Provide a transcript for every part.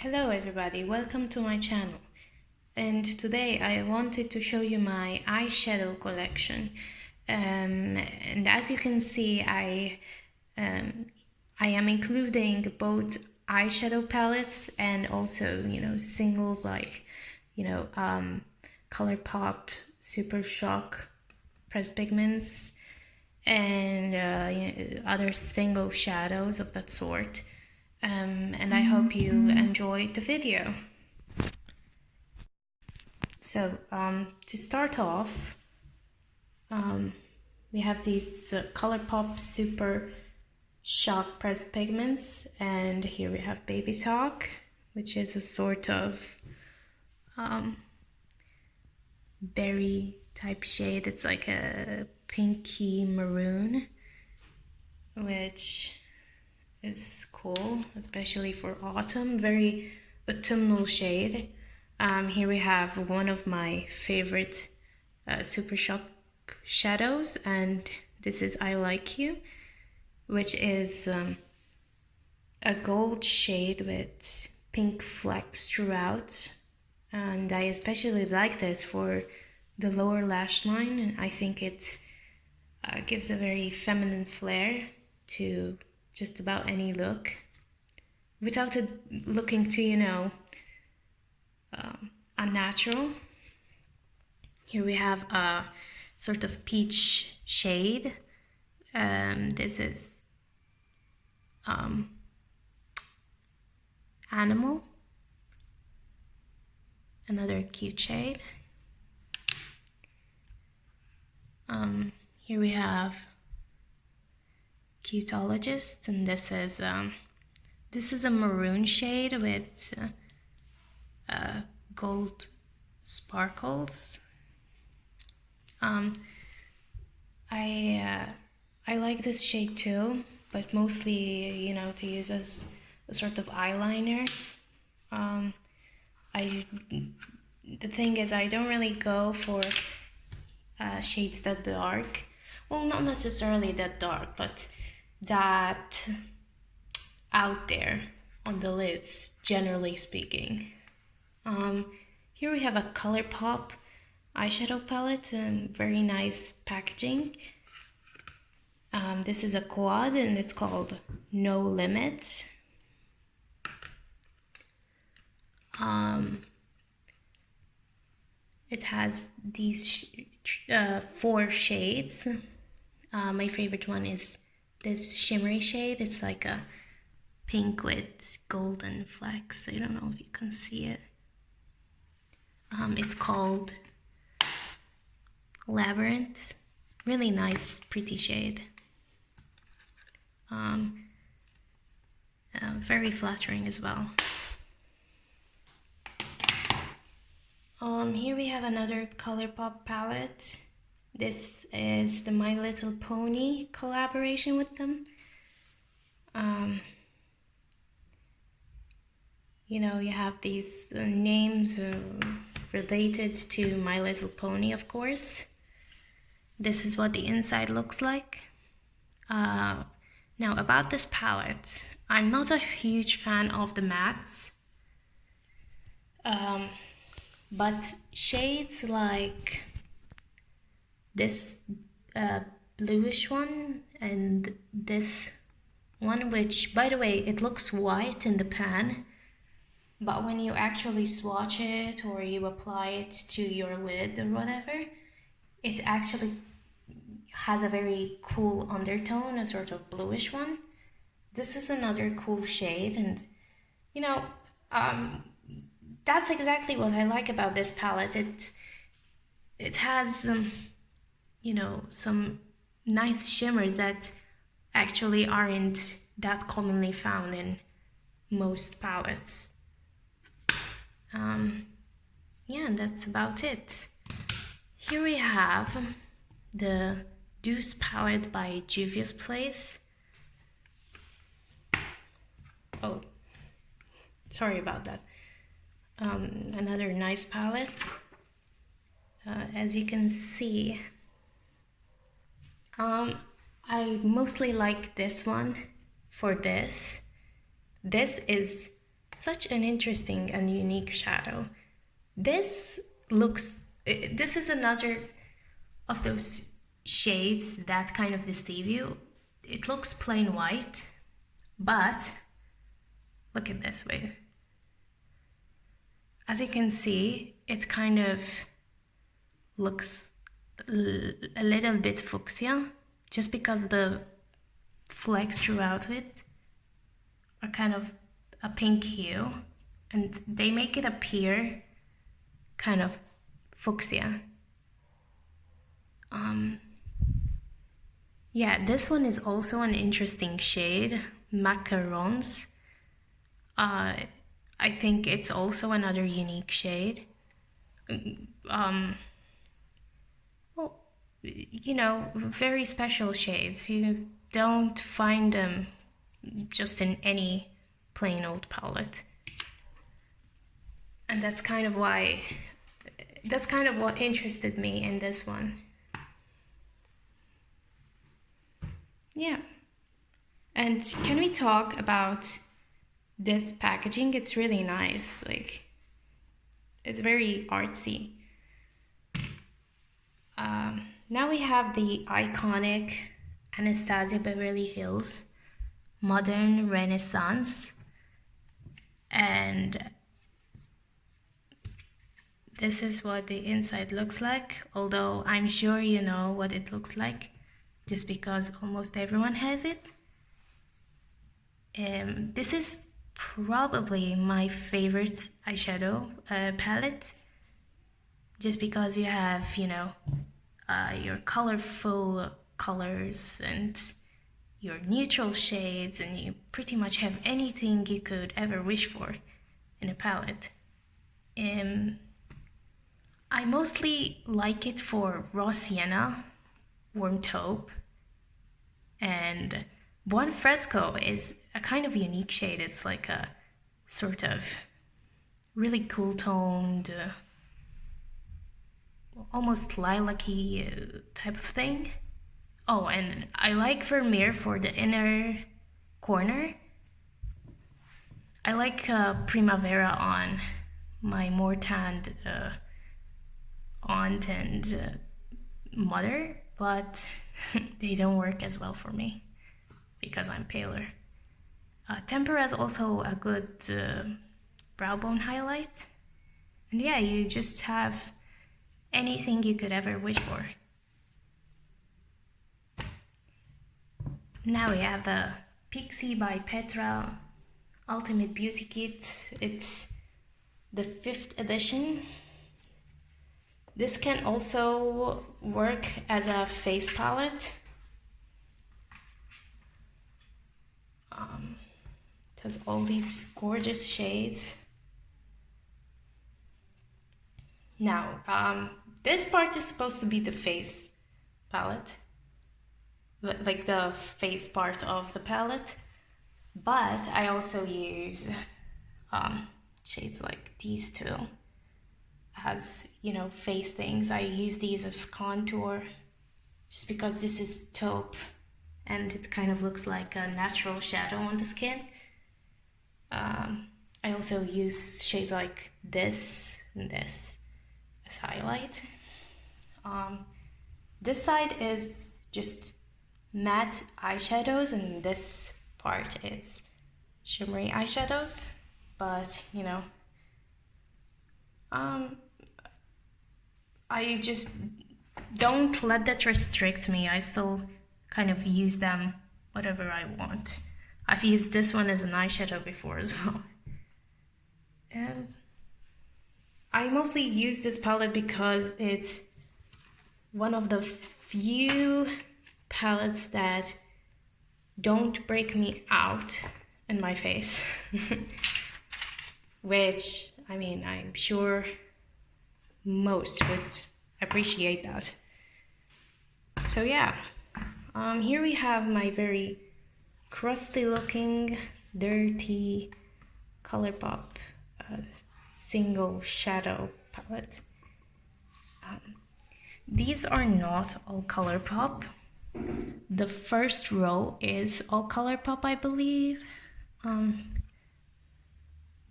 Hello everybody, welcome to my channel. And today I wanted to show you my eyeshadow collection. And as you can see, I am including both eyeshadow palettes and also, singles like, ColourPop, Super Shock, Pressed Pigments, and other single shadows of that sort. And I hope you enjoyed the video. So to start off, we have these ColourPop Super Shock Pressed Pigments, and here we have Baby Talk, which is a sort of berry type shade. It's like a pinky maroon, which is cool, especially for autumn. Very autumnal shade. Here we have one of my favorite Super Shock shadows, and this is I Like You, which is a gold shade with pink flecks throughout, and I especially like this for the lower lash line. I think it gives a very feminine flair to just about any look without it looking too, unnatural. Here we have a sort of peach shade. This is Animal, another cute shade. Here we have Cutologist, and this is a maroon shade with gold sparkles. I like this shade too, but mostly to use as a sort of eyeliner. The thing is, I don't really go for shades that dark. Well, not necessarily that dark, but that out there on the lids, generally speaking. Here we have a ColourPop eyeshadow palette and very nice packaging. This is a quad and it's called No Limit. It has these 4 shades. My favorite one is this shimmery shade. It's like a pink with golden flecks. I don't know if you can see it. It's called Labyrinth. Really nice, pretty shade. Very flattering as well. Here we have another ColourPop palette. This is the My Little Pony collaboration with them. You have these names related to My Little Pony, of course. This is what the inside looks like. Now, about this palette, I'm not a huge fan of the mattes. But shades like this bluish one and this one, which, by the way, it looks white in the pan, but when you actually swatch it or you apply it to your lid or whatever, it actually has a very cool undertone, a sort of bluish one. This is another cool shade, and that's exactly what I like about this palette. It has some nice shimmers that actually aren't that commonly found in most palettes. Yeah, and that's about it. Here we have the Deuce palette by Juvia's Place. Oh, sorry about that. Another nice palette. As you can see, I mostly like this one for this. This is such an interesting and unique shadow. This is another of those shades that kind of deceive you. It looks plain white, but look at this way. As you can see, it kind of looks a little bit fuchsia, just because the flecks throughout it are kind of a pink hue, and they make it appear kind of fuchsia. Yeah, this one is also an interesting shade, Macarons. I think it's also another unique shade. Well, you know, very special shades. You don't find them just in any plain old palette. And that's kind of what interested me in this one. Yeah. And can we talk about this packaging? It's really nice. Like, it's very artsy. Now we have the iconic Anastasia Beverly Hills Modern Renaissance, and this is what the inside looks like, although I'm sure you know what it looks like just because almost everyone has it. This is probably my favorite eyeshadow palette, just because you have, you know, your colorful colors and your neutral shades, and you pretty much have anything you could ever wish for in a palette. I mostly like it for raw sienna, warm taupe, and Buon Fresco is a kind of unique shade. It's like a sort of really cool toned, almost lilac-y type of thing. Oh, and I like Vermeer for the inner corner. I like Primavera on my more tanned aunt and mother, but they don't work as well for me because I'm paler. Tempera is also a good brow bone highlight. And yeah, you just have anything you could ever wish for. Now we have the Pixie by Petra Ultimate Beauty Kit. It's the 5th edition. This can also work as a face palette. It has all these gorgeous shades. Now, this part is supposed to be the face palette, like the face part of the palette, but I also use shades like these two as, you know, face things. I use these as contour just because this is taupe and it kind of looks like a natural shadow on the skin. I also use shades like this and this as highlight. This side is just matte eyeshadows and this part is shimmery eyeshadows, but you know, I just don't let that restrict me. I still kind of use them whatever I want. I've used this one as an eyeshadow before as well. I mostly use this palette because it's one of the few palettes that don't break me out in my face. Which, I mean, I'm sure most would appreciate that. So yeah, here we have my very crusty looking, dirty ColourPop single shadow palette. These are not all ColourPop. The first row is all ColourPop, I believe.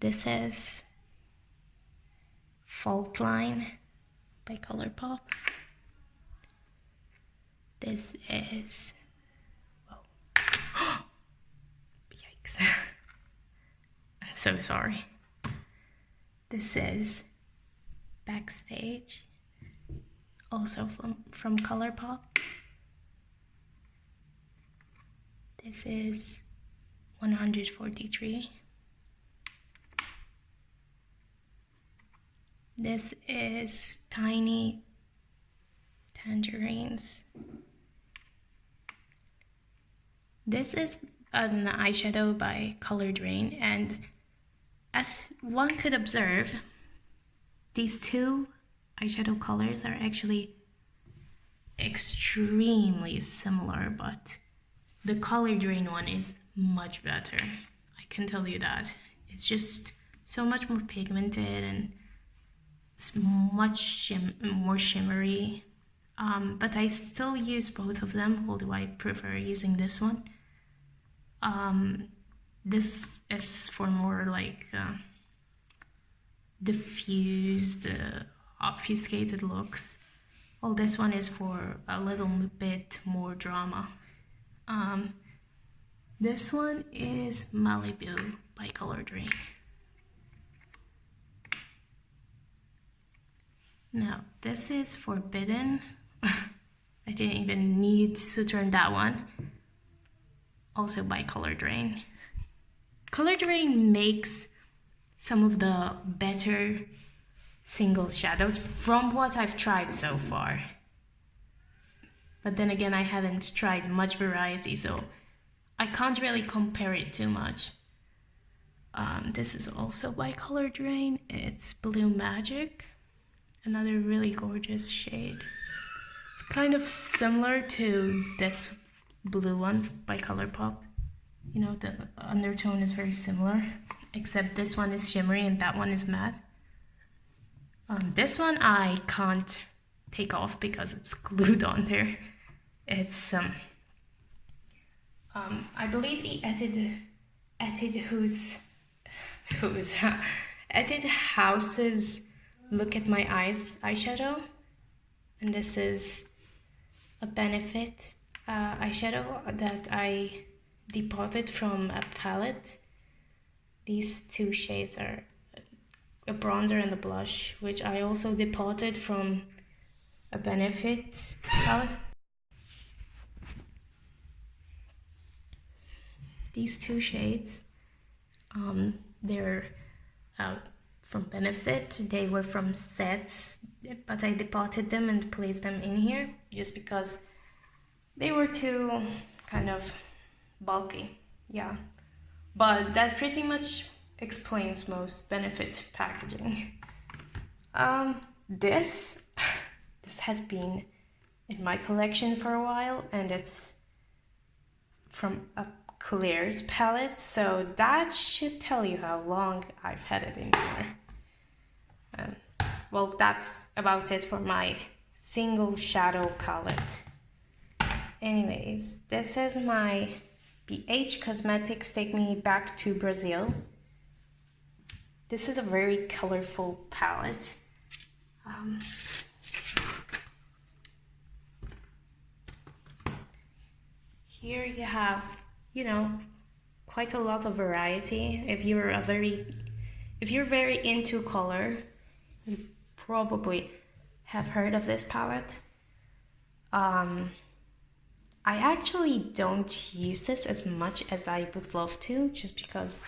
This is Fault Line by ColourPop. This is, oh, yikes, I'm so sorry. This is Backstage, also from ColourPop. This is 143. This is Tiny Tangerines. This is an eyeshadow by Color Drain, and as one could observe, these two eyeshadow colors are actually extremely similar, but the Color Drain one is much better. I can tell you that. It's just so much more pigmented and it's much more shimmery. But I still use both of them, although I prefer using this one. This is for more like diffused, obfuscated looks, while this one is for a little bit more drama. This one is Malibu by Color Drain. Now, this is Forbidden. I didn't even need to turn that one. Also by Color Drain. Color Drain makes some of the better single shadows from what I've tried so far. But then again, I haven't tried much variety, so I can't really compare it too much. This is also by Color Drain. It's Blue Magic, another really gorgeous shade. It's kind of similar to this blue one by ColourPop. You know, the undertone is very similar, except this one is shimmery and that one is matte. This one I can't take off because it's glued on there. It's I believe the Etude House's Look at My Eyes eyeshadow, and this is a Benefit eyeshadow that I depotted from a palette. These two shades are a bronzer and a blush, which I also depotted from a Benefit palette. These two shades, they're from Benefit. They were from sets, but I depotted them and placed them in here just because they were too kind of bulky. Yeah, but that pretty much explains most Benefit packaging. This has been in my collection for a while, and it's from a Claire's palette, so that should tell you how long I've had it in here. Well, that's about it for my single shadow palette. Anyways, this is my BH Cosmetics Take Me Back to Brazil. This is a very colorful palette. Here you have, you know, quite a lot of variety. If you're very into color, you probably have heard of this palette. I actually don't use this as much as I would love to, just because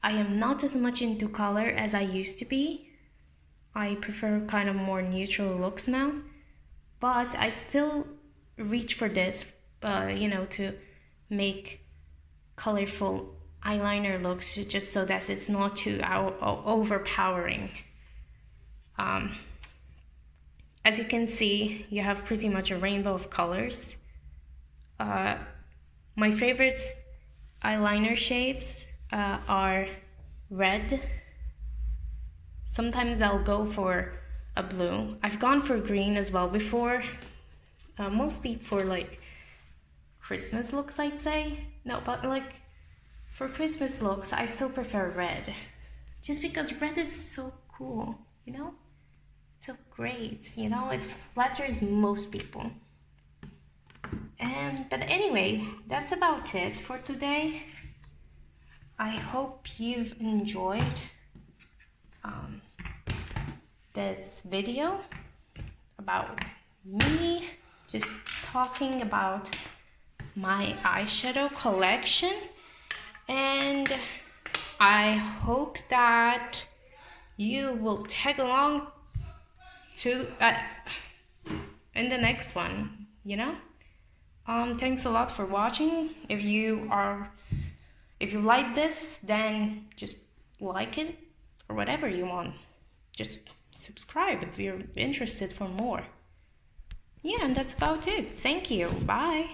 I am not as much into color as I used to be. I prefer kind of more neutral looks now, but I still reach for this, you know, to make colorful eyeliner looks, just so that it's not too overpowering. As you can see, you have pretty much a rainbow of colors. My favorite eyeliner shades are red. Sometimes I'll go for a blue. I've gone for green as well before, mostly for like Christmas looks, I'd say. No, but like for Christmas looks, I still prefer red. just because red is so cool, you know? So great, you know, it flatters most people. But anyway, that's about it for today. I hope you've enjoyed this video about me just talking about my eyeshadow collection, and I hope that you will tag along to in the next one, you know. Thanks a lot for watching. If you like this, then just like it or whatever you want. Just subscribe if you're interested for more. Yeah, and that's about it. Thank you. Bye.